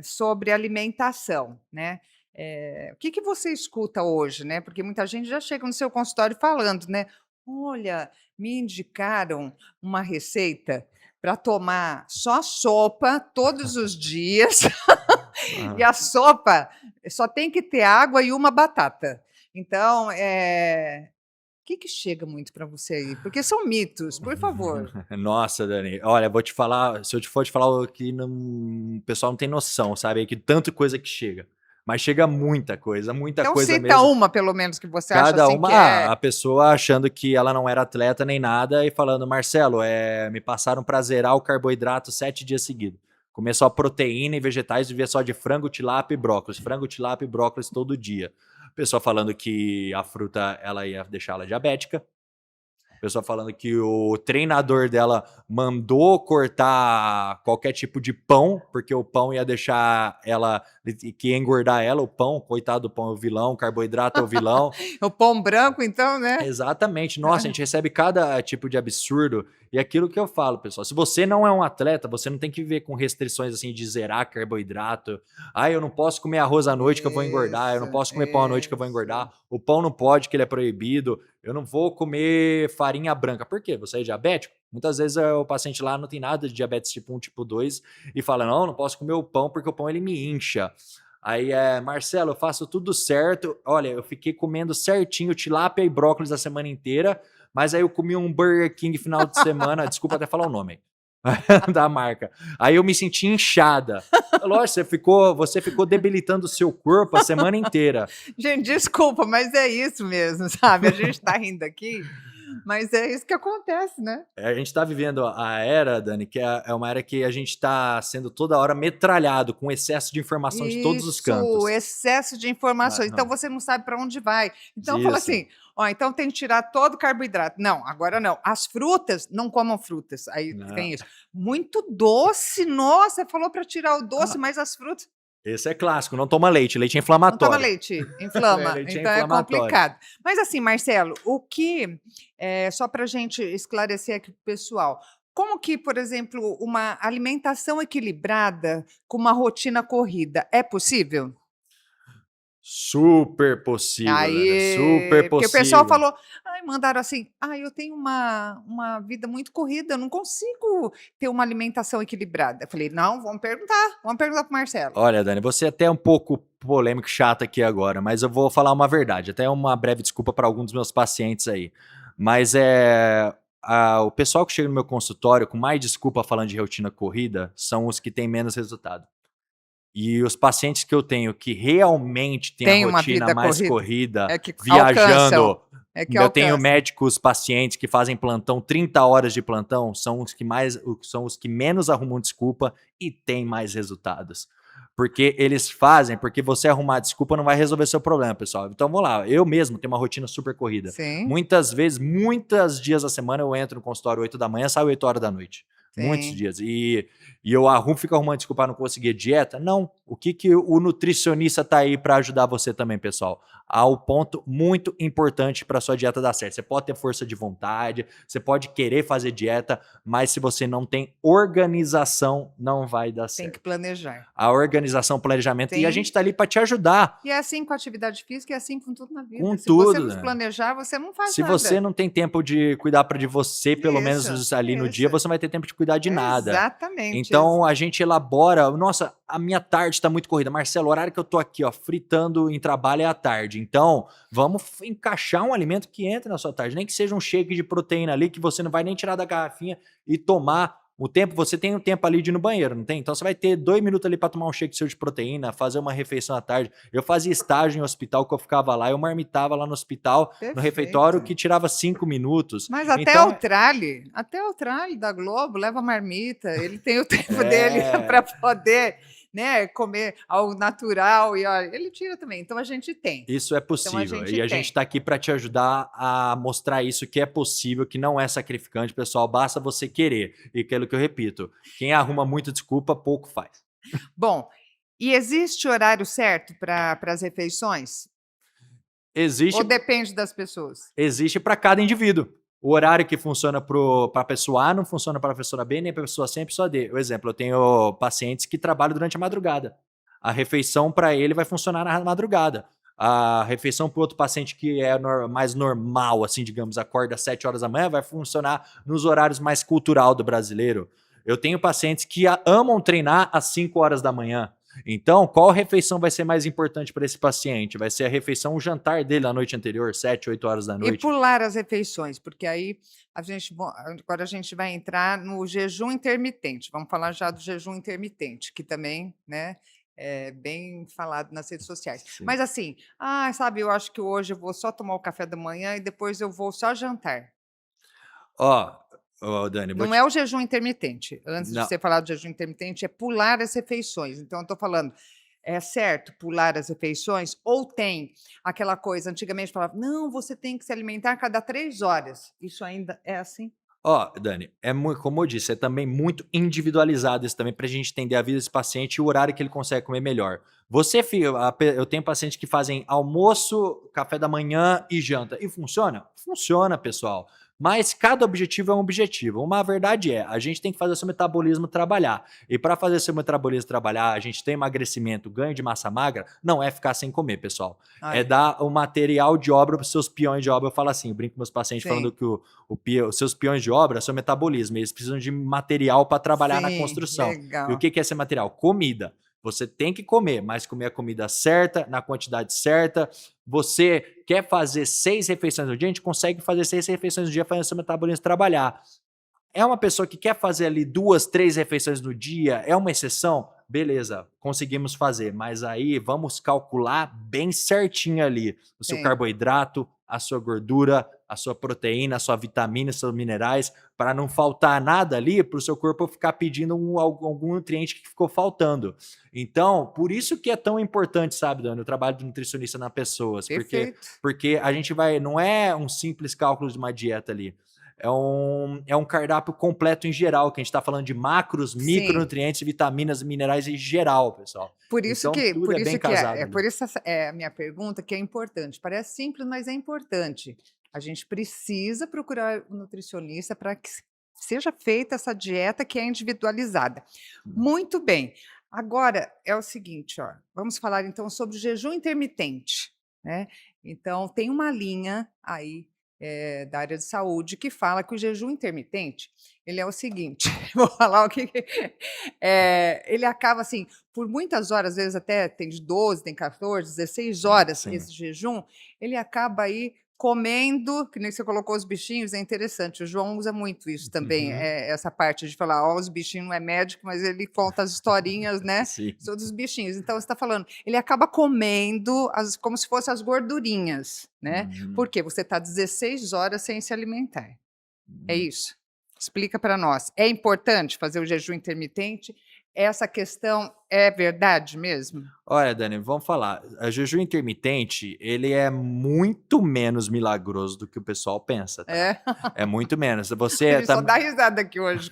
[SPEAKER 1] sobre alimentação, né. O que que você escuta hoje, né, porque muita gente já chega no seu consultório falando, né: "Olha, me indicaram uma receita para tomar só sopa todos os dias E a sopa só tem que ter água e uma batata. Então, que chega muito para você aí? Porque são mitos, por favor.
[SPEAKER 2] Nossa, Dani, olha, vou te falar, se eu for te falar o que o pessoal não tem noção, sabe? Que tanto coisa que chega. Mas chega muita
[SPEAKER 1] Então
[SPEAKER 2] coisa
[SPEAKER 1] cita
[SPEAKER 2] mesmo.
[SPEAKER 1] uma, pelo menos, que você acha
[SPEAKER 2] Cada
[SPEAKER 1] assim
[SPEAKER 2] uma,
[SPEAKER 1] que é...
[SPEAKER 2] a pessoa achando que ela não era atleta nem nada e falando, Marcelo, me passaram pra zerar o carboidrato 7 dias seguidos. Comer só proteína e vegetais, viver só de frango, tilápia e brócolis. Frango, tilápia e brócolis todo dia. Pessoa falando que a fruta ela ia deixar ela diabética. Pessoa falando que o treinador dela mandou cortar qualquer tipo de pão, porque o pão ia deixar ela, que ia engordar ela, o pão, coitado do pão é o vilão, o carboidrato é o vilão.
[SPEAKER 1] O pão branco, então, né?
[SPEAKER 2] Exatamente. Nossa, a gente recebe cada tipo de absurdo. E aquilo que eu falo, pessoal, se você não é um atleta, você não tem que viver com restrições assim de zerar carboidrato. Ah, eu não posso comer arroz à noite que eu vou engordar, eu não posso comer pão à noite que eu vou engordar. O pão não pode, que ele é proibido. Eu não vou comer farinha branca. Por quê? Você é diabético? Muitas vezes o paciente lá não tem nada de diabetes tipo 1, tipo 2 e fala, não posso comer o pão porque o pão ele me incha. Aí Marcelo, eu faço tudo certo. Olha, eu fiquei comendo certinho tilápia e brócolis a semana inteira, mas aí eu comi um Burger King final de semana, desculpa até falar o nome da marca. Aí eu me senti inchada. Lógico, você ficou debilitando o seu corpo a semana inteira.
[SPEAKER 1] Gente, desculpa, mas é isso mesmo, sabe? A gente tá rindo aqui, mas é isso que acontece, né?
[SPEAKER 2] A gente tá vivendo a era, Dani, que é uma era que a gente tá sendo toda hora metralhado com excesso de informação de todos os cantos.
[SPEAKER 1] Isso, excesso de informações. Então você não sabe para onde vai. Então fala
[SPEAKER 2] Isso.
[SPEAKER 1] assim, então tem que tirar todo o carboidrato. Não, agora não. As frutas, não comam frutas. Aí tem isso. Muito doce, nossa, falou para tirar o doce, mas as frutas...
[SPEAKER 2] Esse é clássico, não toma leite, leite é inflamatório.
[SPEAKER 1] Não toma leite, inflama,
[SPEAKER 2] Leite
[SPEAKER 1] então é complicado. Mas assim, Marcelo, só para a gente esclarecer aqui para o pessoal, como que, por exemplo, uma alimentação equilibrada com uma rotina corrida, é possível?
[SPEAKER 2] Super possível, Dani, super
[SPEAKER 1] Porque o pessoal
[SPEAKER 2] possível.
[SPEAKER 1] falou, mandaram assim, eu tenho uma vida muito corrida, eu não consigo ter uma alimentação equilibrada. Eu falei, não, vamos perguntar para o Marcelo.
[SPEAKER 2] Olha, Dani, você é até um pouco polêmico, chato aqui agora, mas eu vou falar uma verdade, até uma breve desculpa para alguns dos meus pacientes aí. Mas o pessoal que chega no meu consultório com mais desculpa falando de rotina corrida são os que têm menos resultado. E os pacientes que eu tenho que realmente têm a rotina mais corrida, viajando, eu tenho médicos, pacientes que fazem plantão, 30 horas de plantão, são os que menos arrumam desculpa e têm mais resultados. Porque eles fazem, porque você arrumar desculpa não vai resolver seu problema, pessoal. Então vamos lá, eu mesmo tenho uma rotina super corrida.
[SPEAKER 1] Sim.
[SPEAKER 2] Muitas vezes, muitos dias da semana eu entro no consultório 8 da manhã, saio 8 horas da noite. Sim. Muitos dias. E eu fico arrumando desculpa não conseguir dieta? Não. O que o nutricionista tá aí para ajudar você também, pessoal? Há um ponto muito importante para sua dieta dar certo. Você pode ter força de vontade, você pode querer fazer dieta, mas se você não tem organização, não vai dar certo.
[SPEAKER 1] Tem que planejar.
[SPEAKER 2] A organização, o planejamento, e a gente tá ali para te ajudar.
[SPEAKER 1] E é assim com a atividade física, é assim com tudo na vida.
[SPEAKER 2] Com
[SPEAKER 1] se
[SPEAKER 2] tudo,
[SPEAKER 1] você não se planejar, você não faz
[SPEAKER 2] nada. Se você não tem tempo de cuidar de você, pelo menos ali no dia, você não vai ter tempo de cuidar de nada.
[SPEAKER 1] Exatamente.
[SPEAKER 2] Então a gente elabora, nossa, a minha tarde tá muito corrida. Marcelo, o horário que eu tô aqui, fritando em trabalho é à tarde. Então, vamos encaixar um alimento que entre na sua tarde. Nem que seja um shake de proteína ali, que você não vai nem tirar da garrafinha e tomar. Você tem um tempo ali de ir no banheiro, não tem? Então você vai ter 2 minutos ali para tomar um shake seu de proteína, fazer uma refeição à tarde. Eu fazia estágio em hospital que eu ficava lá, eu marmitava lá no hospital, Perfeito. No refeitório, que tirava 5 minutos.
[SPEAKER 1] Mas até o Trali da Globo leva marmita, ele tem o tempo dele para poder, né, comer algo natural e olha, ele tira também. Então a gente tem.
[SPEAKER 2] Isso é possível. Então, a gente está aqui para te ajudar a mostrar isso que é possível, que não é sacrificante, pessoal. Basta você querer. E aquilo que eu repito, quem arruma muito desculpa, pouco faz.
[SPEAKER 1] Bom, e existe horário certo para as refeições?
[SPEAKER 2] Existe.
[SPEAKER 1] Ou depende das pessoas?
[SPEAKER 2] Existe para cada indivíduo. O horário que funciona para a pessoa A não funciona para a pessoa B, nem para a pessoa C, nem para a pessoa D. Por exemplo, eu tenho pacientes que trabalham durante a madrugada. A refeição para ele vai funcionar na madrugada. A refeição para o outro paciente que é mais normal, assim, digamos, acorda às 7 horas da manhã, vai funcionar nos horários mais cultural do brasileiro. Eu tenho pacientes que amam treinar às 5 horas da manhã. Então, qual refeição vai ser mais importante para esse paciente? Vai ser a refeição, o jantar dele na noite anterior, 7, 8 horas da
[SPEAKER 1] E
[SPEAKER 2] noite?
[SPEAKER 1] pular as refeições, porque aí agora a gente vai entrar no jejum intermitente. Vamos falar já do jejum intermitente, que também, né, é bem falado nas redes sociais.
[SPEAKER 2] Sim.
[SPEAKER 1] Mas assim, sabe, eu acho que hoje eu vou só tomar o café da manhã e depois eu vou só jantar.
[SPEAKER 2] Ó, Dani, vou
[SPEAKER 1] Não
[SPEAKER 2] te
[SPEAKER 1] é o jejum intermitente. Antes de
[SPEAKER 2] não.
[SPEAKER 1] você falar do jejum intermitente, é pular as refeições. Então, eu estou falando, é certo pular as refeições? Ou tem aquela coisa, antigamente falava, não, você tem que se alimentar a cada 3 horas. Isso ainda é assim?
[SPEAKER 2] Ó, Dani, como eu disse, é também muito individualizado isso também, pra gente entender a vida desse paciente e o horário que ele consegue comer melhor. Eu tenho pacientes que fazem almoço, café da manhã e janta. E funciona? Funciona, pessoal. Mas cada objetivo é um objetivo. Uma verdade é, a gente tem que fazer seu metabolismo trabalhar. E para fazer seu metabolismo trabalhar, a gente tem emagrecimento, ganho de massa magra, não é ficar sem comer, pessoal. É
[SPEAKER 1] Ai,
[SPEAKER 2] dar o material de obra para os seus peões de obra. Eu falo assim, eu brinco com meus pacientes falando
[SPEAKER 1] sim,
[SPEAKER 2] que os seus peões de obra são metabolismo, eles precisam de material para trabalhar na
[SPEAKER 1] sim,
[SPEAKER 2] construção. E o
[SPEAKER 1] legal.
[SPEAKER 2] que é esse material? Comida. Você tem que comer, mas comer a comida certa, na quantidade certa. Você quer fazer 6 refeições no dia, a gente consegue fazer 6 refeições no dia fazendo seu metabolismo trabalhar. É uma pessoa que quer fazer ali 2, 3 refeições no dia, é uma exceção? Beleza, conseguimos fazer, mas aí vamos calcular bem certinho ali o seu
[SPEAKER 1] Sim,
[SPEAKER 2] carboidrato, a sua gordura, a sua proteína, a sua vitamina, seus minerais, para não faltar nada ali, para o seu corpo ficar pedindo algum nutriente que ficou faltando. Então, por isso que é tão importante, sabe, Dani, o trabalho do nutricionista nas pessoas,
[SPEAKER 1] perfeito.
[SPEAKER 2] porque a gente não é um simples cálculo de uma dieta ali. É um cardápio completo em geral, que a gente está falando de macros,
[SPEAKER 1] Sim.
[SPEAKER 2] micronutrientes, vitaminas, minerais em geral, pessoal.
[SPEAKER 1] Por isso
[SPEAKER 2] Então
[SPEAKER 1] que
[SPEAKER 2] tudo
[SPEAKER 1] por
[SPEAKER 2] é bem
[SPEAKER 1] isso que é
[SPEAKER 2] casado
[SPEAKER 1] é
[SPEAKER 2] ali.
[SPEAKER 1] por isso essa é a minha pergunta que é importante. Parece simples, mas é importante. A gente precisa procurar um nutricionista para que seja feita essa dieta que é individualizada. Muito bem. Agora é o seguinte, ó, vamos falar então sobre o jejum intermitente, né. Então tem uma linha aí, da área de saúde que fala que o jejum intermitente, ele é o seguinte, vou falar o que ele acaba assim, por muitas horas, às vezes até tem de 12, tem 14, 16 horas
[SPEAKER 2] Sim.
[SPEAKER 1] esse jejum, ele acaba aí comendo, que nem você colocou os bichinhos, é interessante, o João usa muito isso também,
[SPEAKER 2] Uhum.
[SPEAKER 1] essa parte de falar: "Ó, os bichinhos", não é médico, mas ele conta as historinhas, né,
[SPEAKER 2] Sim.
[SPEAKER 1] sobre os bichinhos. Então você está falando, ele acaba comendo as como se fossem as gordurinhas, né,
[SPEAKER 2] Uhum.
[SPEAKER 1] porque você está 16 horas sem se alimentar. É
[SPEAKER 2] Uhum.
[SPEAKER 1] isso? Explica para nós. É importante fazer o jejum intermitente? Essa questão é verdade mesmo?
[SPEAKER 2] Olha, Dani, vamos falar. O jejum intermitente, ele é muito menos milagroso do que o pessoal pensa, tá?
[SPEAKER 1] É?
[SPEAKER 2] É muito menos.
[SPEAKER 1] A
[SPEAKER 2] Você
[SPEAKER 1] gente só
[SPEAKER 2] tá
[SPEAKER 1] dá risada aqui hoje.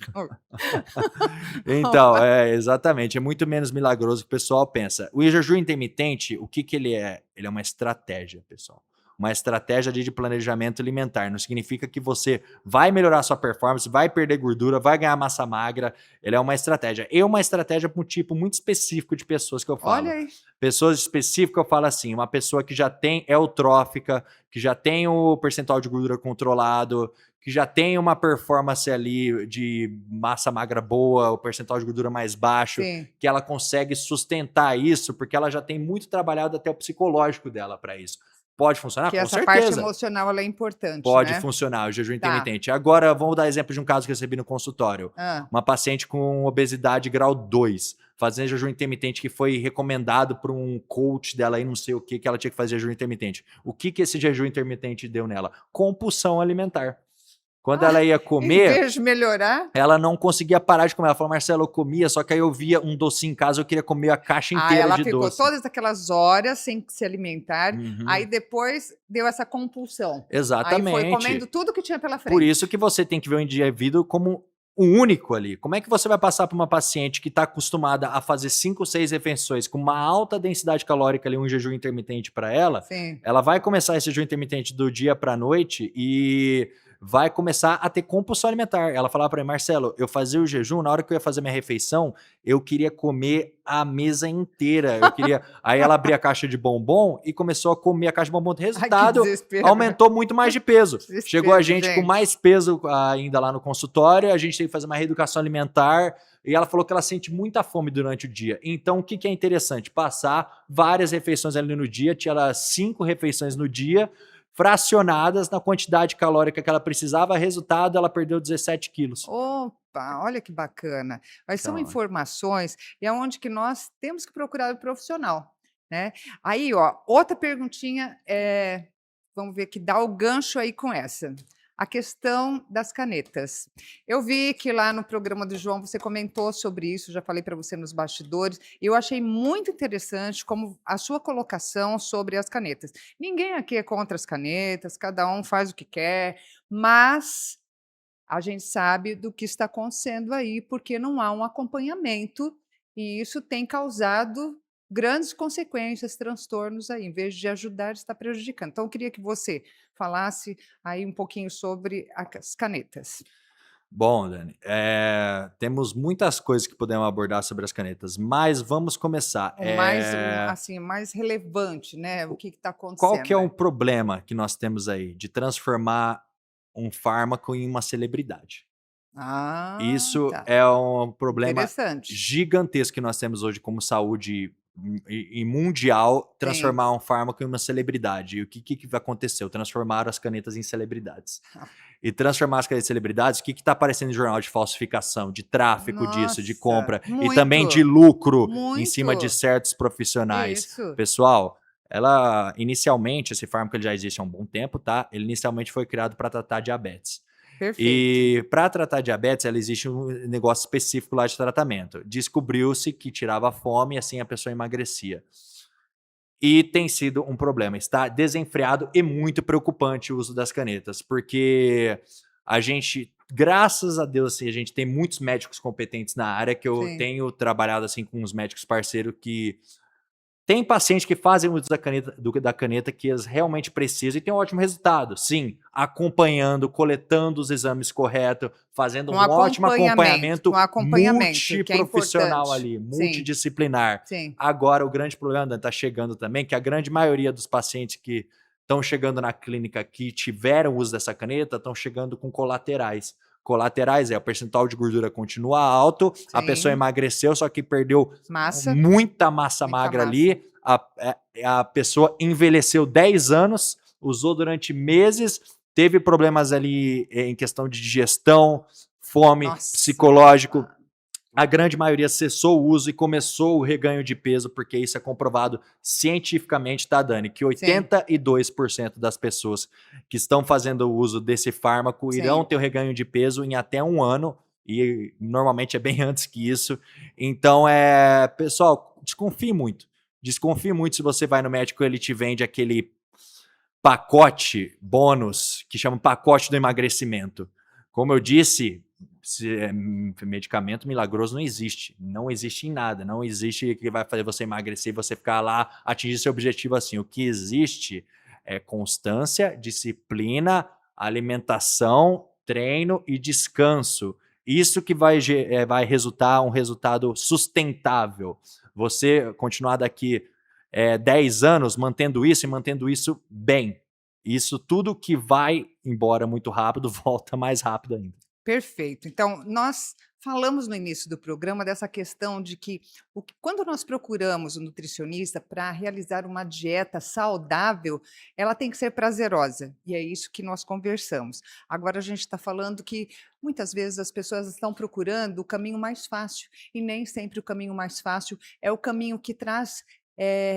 [SPEAKER 2] Então, exatamente, é muito menos milagroso do que o pessoal pensa. O jejum intermitente, o que que ele é? Ele é uma estratégia, pessoal. Uma estratégia ali de planejamento alimentar. Não significa que você vai melhorar sua performance, vai perder gordura, vai ganhar massa magra. Ele é uma estratégia. E uma estratégia para um tipo muito específico de pessoas que eu
[SPEAKER 1] Olha
[SPEAKER 2] falo.
[SPEAKER 1] aí.
[SPEAKER 2] Pessoas específicas, eu falo assim, uma pessoa que já tem eutrófica, que já tem o percentual de gordura controlado, que já tem uma performance ali de massa magra boa, o percentual de gordura mais baixo,
[SPEAKER 1] Sim,
[SPEAKER 2] que ela consegue sustentar isso, porque ela já tem muito trabalhado até o psicológico dela para isso. Pode funcionar?
[SPEAKER 1] que
[SPEAKER 2] Com
[SPEAKER 1] essa parte
[SPEAKER 2] certeza.
[SPEAKER 1] emocional ela é importante,
[SPEAKER 2] Pode
[SPEAKER 1] né?
[SPEAKER 2] funcionar o jejum
[SPEAKER 1] Tá.
[SPEAKER 2] intermitente. Agora, vamos dar exemplo de um caso que eu recebi no consultório.
[SPEAKER 1] Hã.
[SPEAKER 2] Uma paciente com obesidade grau 2, fazendo jejum intermitente, que foi recomendado por um coach dela aí, não sei o que ela tinha que fazer jejum intermitente. O que esse jejum intermitente deu nela? Compulsão alimentar. Quando ela ia
[SPEAKER 1] Em
[SPEAKER 2] comer,
[SPEAKER 1] vez de melhorar,
[SPEAKER 2] ela não conseguia parar de comer. Ela falou: "Marcelo, eu comia, só que aí eu via um docinho em casa, eu queria comer a caixa inteira
[SPEAKER 1] ela
[SPEAKER 2] de
[SPEAKER 1] ficou
[SPEAKER 2] doce".
[SPEAKER 1] todas aquelas horas sem se alimentar, aí
[SPEAKER 2] Uhum.
[SPEAKER 1] depois deu essa compulsão. Aí foi comendo
[SPEAKER 2] Exatamente.
[SPEAKER 1] tudo que tinha pela
[SPEAKER 2] Por
[SPEAKER 1] frente.
[SPEAKER 2] isso que você tem que ver o indivíduo como o único ali. Como é que você vai passar para uma paciente que está acostumada a fazer 5, 6 refeições com uma alta densidade calórica ali, um jejum intermitente para ela,
[SPEAKER 1] Sim.
[SPEAKER 2] ela vai começar esse jejum intermitente do dia para a noite e vai começar a ter compulsão alimentar. Ela falava para mim, Marcelo, eu fazia o jejum, na hora que eu ia fazer minha refeição, eu queria comer a mesa inteira. Eu queria. Aí ela abria a caixa de bombom e começou a comer a caixa de bombom.
[SPEAKER 1] Ai, que
[SPEAKER 2] Resultado,
[SPEAKER 1] desespero.
[SPEAKER 2] aumentou muito mais de peso. Chegou a
[SPEAKER 1] Desespero,
[SPEAKER 2] gente com
[SPEAKER 1] gente.
[SPEAKER 2] mais peso ainda lá no consultório, a gente teve que fazer uma reeducação alimentar. E ela falou que ela sente muita fome durante o dia. Então, o que, que é interessante? Passar várias refeições ali no dia. Tinha ela 5 refeições no dia, fracionadas na quantidade calórica que ela precisava. Resultado, ela perdeu 17 quilos.
[SPEAKER 1] Opa, olha que bacana. Mas são
[SPEAKER 2] Então,
[SPEAKER 1] informações e é onde que nós temos que procurar o profissional, né. Aí, ó, outra perguntinha, vamos ver que dá o gancho aí com essa. A questão das canetas. Eu vi que lá no programa do João você comentou sobre isso, já falei para você nos bastidores, e eu achei muito interessante como a sua colocação sobre as canetas. Ninguém aqui é contra as canetas, cada um faz o que quer, mas a gente sabe do que está acontecendo aí, porque não há um acompanhamento, e isso tem causado grandes consequências, transtornos aí, em vez de ajudar, está prejudicando. Então eu queria que você falasse aí um pouquinho sobre as canetas.
[SPEAKER 2] bom, Dani, temos muitas coisas que podemos abordar sobre as canetas, mas vamos começar.
[SPEAKER 1] Assim, mais relevante, né, o que está
[SPEAKER 2] Qual que é
[SPEAKER 1] acontecendo
[SPEAKER 2] um
[SPEAKER 1] aí.
[SPEAKER 2] problema que nós temos aí de transformar um fármaco em uma celebridade?
[SPEAKER 1] Ah,
[SPEAKER 2] Isso
[SPEAKER 1] tá,
[SPEAKER 2] é um problema
[SPEAKER 1] interessante.
[SPEAKER 2] gigantesco que nós temos hoje como saúde e mundial,
[SPEAKER 1] Sim.
[SPEAKER 2] transformar um fármaco em uma celebridade. E o que vai acontecer? Transformaram as canetas em celebridades. E transformar as canetas em celebridades, o que está aparecendo em jornal de falsificação, de tráfico disso, de
[SPEAKER 1] Nossa,
[SPEAKER 2] compra e também de
[SPEAKER 1] muito,
[SPEAKER 2] lucro em cima de
[SPEAKER 1] muito.
[SPEAKER 2] certos profissionais.
[SPEAKER 1] Isso,
[SPEAKER 2] Pessoal, ela inicialmente, esse fármaco ele já existe há um bom tempo, tá? Ele inicialmente foi criado para tratar diabetes.
[SPEAKER 1] perfeito.
[SPEAKER 2] E para tratar diabetes, ela existe um negócio específico lá de tratamento. Descobriu-se que tirava fome e assim a pessoa emagrecia. E tem sido um problema. Está desenfreado e muito preocupante o uso das canetas, porque a gente, graças a Deus, assim, a gente tem muitos médicos competentes na área, que eu
[SPEAKER 1] Sim.
[SPEAKER 2] tenho trabalhado assim com uns médicos parceiros que tem pacientes que fazem uso da caneta que eles realmente precisam e tem um ótimo resultado. Sim, acompanhando, coletando os exames corretos, fazendo um ótimo
[SPEAKER 1] Com
[SPEAKER 2] acompanhamento
[SPEAKER 1] acompanhamento, que é
[SPEAKER 2] multiprofissional
[SPEAKER 1] importante.
[SPEAKER 2] ali,
[SPEAKER 1] Sim,
[SPEAKER 2] multidisciplinar.
[SPEAKER 1] sim,
[SPEAKER 2] Agora, o grande problema está chegando também, que a grande maioria dos pacientes que estão chegando na clínica que tiveram uso dessa caneta estão chegando com colaterais. Colaterais é o percentual de gordura continua alto, a pessoa
[SPEAKER 1] sim.
[SPEAKER 2] emagreceu, só que perdeu
[SPEAKER 1] Massa,
[SPEAKER 2] muita massa
[SPEAKER 1] muita
[SPEAKER 2] magra
[SPEAKER 1] massa.
[SPEAKER 2] ali, a pessoa envelheceu 10 anos, usou durante meses, teve problemas ali em questão de digestão, fome,
[SPEAKER 1] Nossa, nem
[SPEAKER 2] psicológico.
[SPEAKER 1] fala.
[SPEAKER 2] A grande maioria cessou o uso e começou o reganho de peso, porque isso é comprovado cientificamente, tá, Dani? Que
[SPEAKER 1] Sim,
[SPEAKER 2] 82% das pessoas que estão fazendo o uso desse fármaco irão
[SPEAKER 1] sim.
[SPEAKER 2] ter o reganho de peso em até um ano, e normalmente é bem antes que isso. Então, pessoal, desconfie muito. Desconfie muito se você vai no médico e ele te vende aquele pacote bônus, que chama pacote do emagrecimento. Como eu disse, medicamento milagroso não existe. Não existe em nada. Não existe que vai fazer você emagrecer e você ficar lá, atingir seu objetivo assim. O que existe é constância, disciplina, alimentação, treino e descanso. Isso que vai resultar um resultado sustentável. Você continuar daqui 10 anos mantendo isso e mantendo isso bem. Isso tudo que vai embora muito rápido, volta mais rápido ainda.
[SPEAKER 1] Perfeito. Então, nós falamos no início do programa dessa questão de que quando nós procuramos um nutricionista para realizar uma dieta saudável, ela tem que ser prazerosa. E é isso que nós conversamos. Agora a gente está falando que muitas vezes as pessoas estão procurando o caminho mais fácil, e nem sempre o caminho mais fácil é o caminho que traz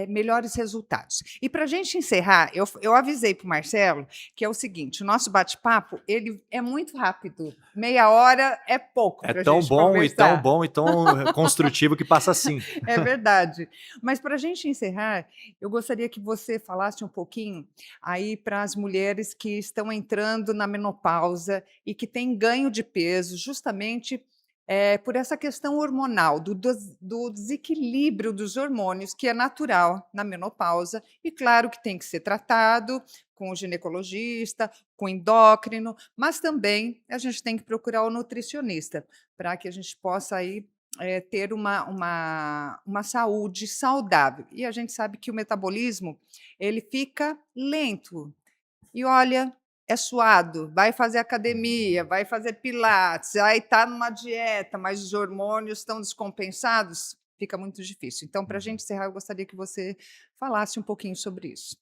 [SPEAKER 1] melhores resultados. E para a gente encerrar, eu avisei para o Marcelo que é o seguinte: o nosso bate-papo ele é muito rápido, meia hora é pouco
[SPEAKER 2] É
[SPEAKER 1] para a
[SPEAKER 2] tão
[SPEAKER 1] gente
[SPEAKER 2] bom e tão
[SPEAKER 1] conversar.
[SPEAKER 2] bom e tão construtivo que passa assim.
[SPEAKER 1] É verdade. Mas para a gente encerrar, eu gostaria que você falasse um pouquinho aí para as mulheres que estão entrando na menopausa e que têm ganho de peso, justamente Por essa questão hormonal, do desequilíbrio dos hormônios, que é natural na menopausa, e claro que tem que ser tratado com o ginecologista, com o endócrino, mas também a gente tem que procurar o nutricionista, para que a gente possa aí, ter uma saúde saudável. E a gente sabe que o metabolismo, ele fica lento, e olha, é suado, vai fazer academia, vai fazer pilates, aí está numa dieta, mas os hormônios estão descompensados, fica muito difícil. Então, para a
[SPEAKER 2] Uhum.
[SPEAKER 1] gente encerrar, eu gostaria que você falasse um pouquinho sobre isso.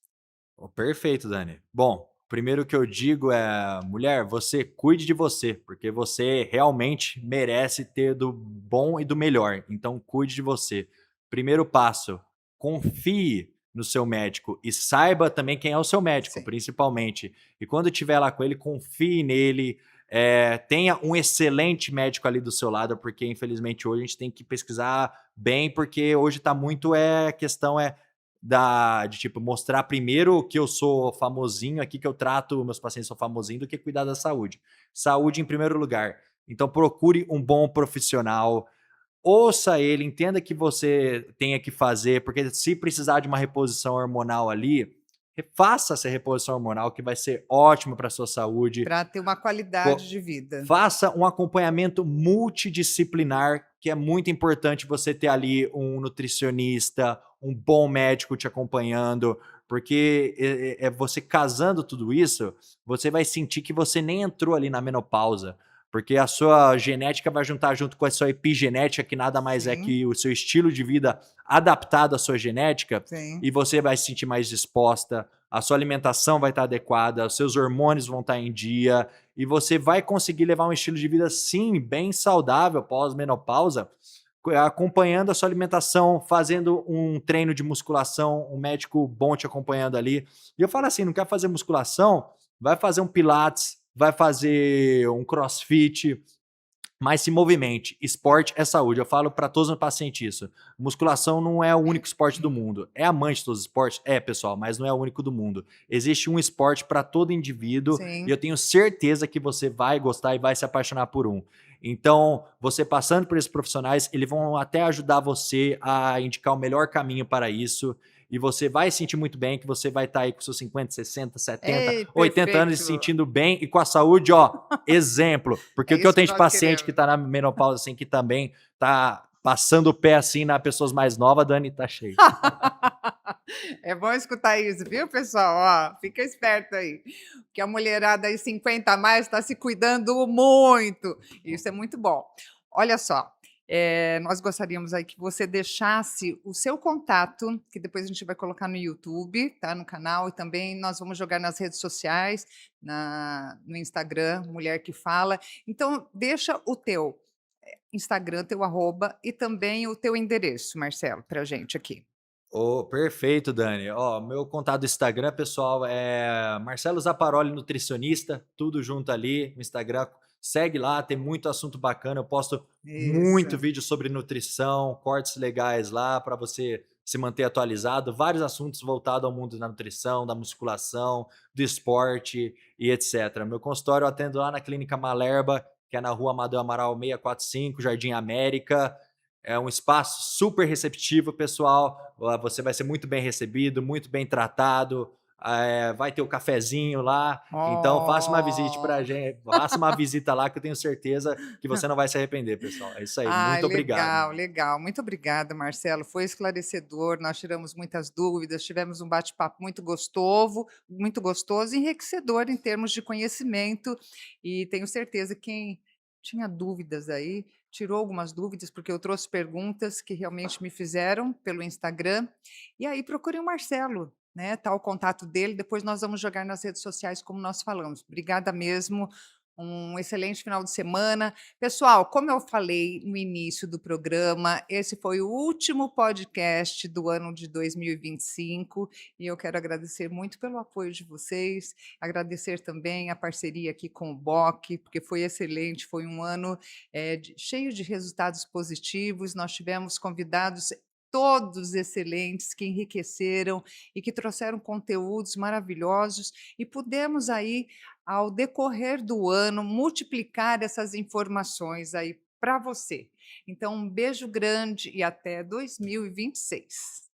[SPEAKER 2] Oh, perfeito, Dani. Bom, primeiro que eu digo é, mulher, você cuide de você, porque você realmente merece ter do bom e do melhor. Então, cuide de você. Primeiro passo, confie no seu médico e saiba também quem é o seu médico,
[SPEAKER 1] Sim,
[SPEAKER 2] principalmente. E quando estiver lá com ele, confie nele. Tenha um excelente médico ali do seu lado, porque infelizmente hoje a gente tem que pesquisar bem, porque hoje está muito questão de tipo mostrar primeiro que eu sou famosinho aqui, que eu trato meus pacientes são famosinho, do que cuidar da saúde. Saúde em primeiro lugar. Então procure um bom profissional, ouça ele, entenda que você tenha que fazer, porque se precisar de uma reposição hormonal ali, faça essa reposição hormonal que vai ser ótimo para sua saúde.
[SPEAKER 1] para ter uma qualidade
[SPEAKER 2] Co
[SPEAKER 1] de vida.
[SPEAKER 2] Faça um acompanhamento multidisciplinar, que é muito importante você ter ali um nutricionista, um bom médico te acompanhando, porque você casando tudo isso, você vai sentir que você nem entrou ali na menopausa, porque a sua genética vai juntar junto com a sua epigenética, que nada mais é
[SPEAKER 1] Sim,
[SPEAKER 2] que o seu estilo de vida adaptado à sua genética,
[SPEAKER 1] sim.
[SPEAKER 2] e você vai se sentir mais disposta, a sua alimentação vai estar adequada, os seus hormônios vão estar em dia, e você vai conseguir levar um estilo de vida, sim, bem saudável pós-menopausa, acompanhando a sua alimentação, fazendo um treino de musculação, um médico bom te acompanhando ali. E eu falo assim, não quer fazer musculação? Vai fazer um pilates, vai fazer um crossfit, mas se movimente. Esporte é saúde. Eu falo para todos os meus pacientes isso. Musculação não é o único esporte do mundo. É a mãe de todos os esportes? É, pessoal, mas não é o único do mundo. Existe um esporte para todo indivíduo e
[SPEAKER 1] Sim.
[SPEAKER 2] eu tenho certeza que você vai gostar e vai se apaixonar por um. Então, você passando por esses profissionais, eles vão até ajudar você a indicar o melhor caminho para isso. E você vai sentir muito bem que você vai estar aí com seus 50, 60, 70,
[SPEAKER 1] Ei,
[SPEAKER 2] 80 anos e
[SPEAKER 1] perfeito.
[SPEAKER 2] se sentindo bem e com a saúde, ó, exemplo. Porque
[SPEAKER 1] É
[SPEAKER 2] o que eu
[SPEAKER 1] isso que
[SPEAKER 2] tenho de
[SPEAKER 1] nós
[SPEAKER 2] paciente que
[SPEAKER 1] queremos.
[SPEAKER 2] tá na menopausa, assim, que também tá passando o pé, assim, nas pessoas mais novas, Dani, tá cheio.
[SPEAKER 1] É bom escutar isso, viu, pessoal? Ó, fica esperto aí, que a mulherada aí 50 a mais está se cuidando muito. Isso é muito bom. Olha só, nós gostaríamos aí que você deixasse o seu contato, que depois a gente vai colocar no YouTube, tá, no canal, e também nós vamos jogar nas redes sociais, no Instagram, Mulher que Fala. Então, deixa o teu Instagram, teu arroba e também o teu endereço, Marcelo, para a gente aqui.
[SPEAKER 2] Ô, perfeito, Dani. Ó, meu contato do Instagram, pessoal, é Marcelo Zaparoli Nutricionista, tudo junto ali no Instagram. Segue lá, tem muito assunto bacana. Eu posto muito
[SPEAKER 1] Isso.
[SPEAKER 2] vídeo sobre nutrição, cortes legais lá para você se manter atualizado. Vários assuntos voltados ao mundo da nutrição, da musculação, do esporte e etc. Meu consultório eu atendo lá na Clínica Malerba, que é na Rua Amadeu Amaral 645, Jardim América. É um espaço super receptivo, pessoal. Você vai ser muito bem recebido, muito bem tratado. Vai ter o cafezinho lá. Então,
[SPEAKER 1] Oh.
[SPEAKER 2] faça uma visita lá que eu tenho certeza que você não vai se arrepender, pessoal. É isso aí.
[SPEAKER 1] Ai,
[SPEAKER 2] Muito obrigado.
[SPEAKER 1] legal, legal. Muito obrigada, Marcelo. Foi esclarecedor. Nós tiramos muitas dúvidas, tivemos um bate-papo muito gostoso e enriquecedor em termos de conhecimento. E tenho certeza que quem tinha dúvidas aí tirou algumas dúvidas, porque eu trouxe perguntas que realmente me fizeram pelo Instagram. E aí procurem o Marcelo, né? Tá o contato dele. Depois nós vamos jogar nas redes sociais, como nós falamos. Obrigada mesmo. Um excelente final de semana. Pessoal, como eu falei no início do programa, esse foi o último podcast do ano de 2025 e eu quero agradecer muito pelo apoio de vocês, agradecer também a parceria aqui com o BOC, porque foi excelente, foi um ano cheio de resultados positivos. Nós tivemos convidados todos excelentes que enriqueceram e que trouxeram conteúdos maravilhosos e pudemos aí ao decorrer do ano, multiplicar essas informações aí para você. Então, um beijo grande e até 2026.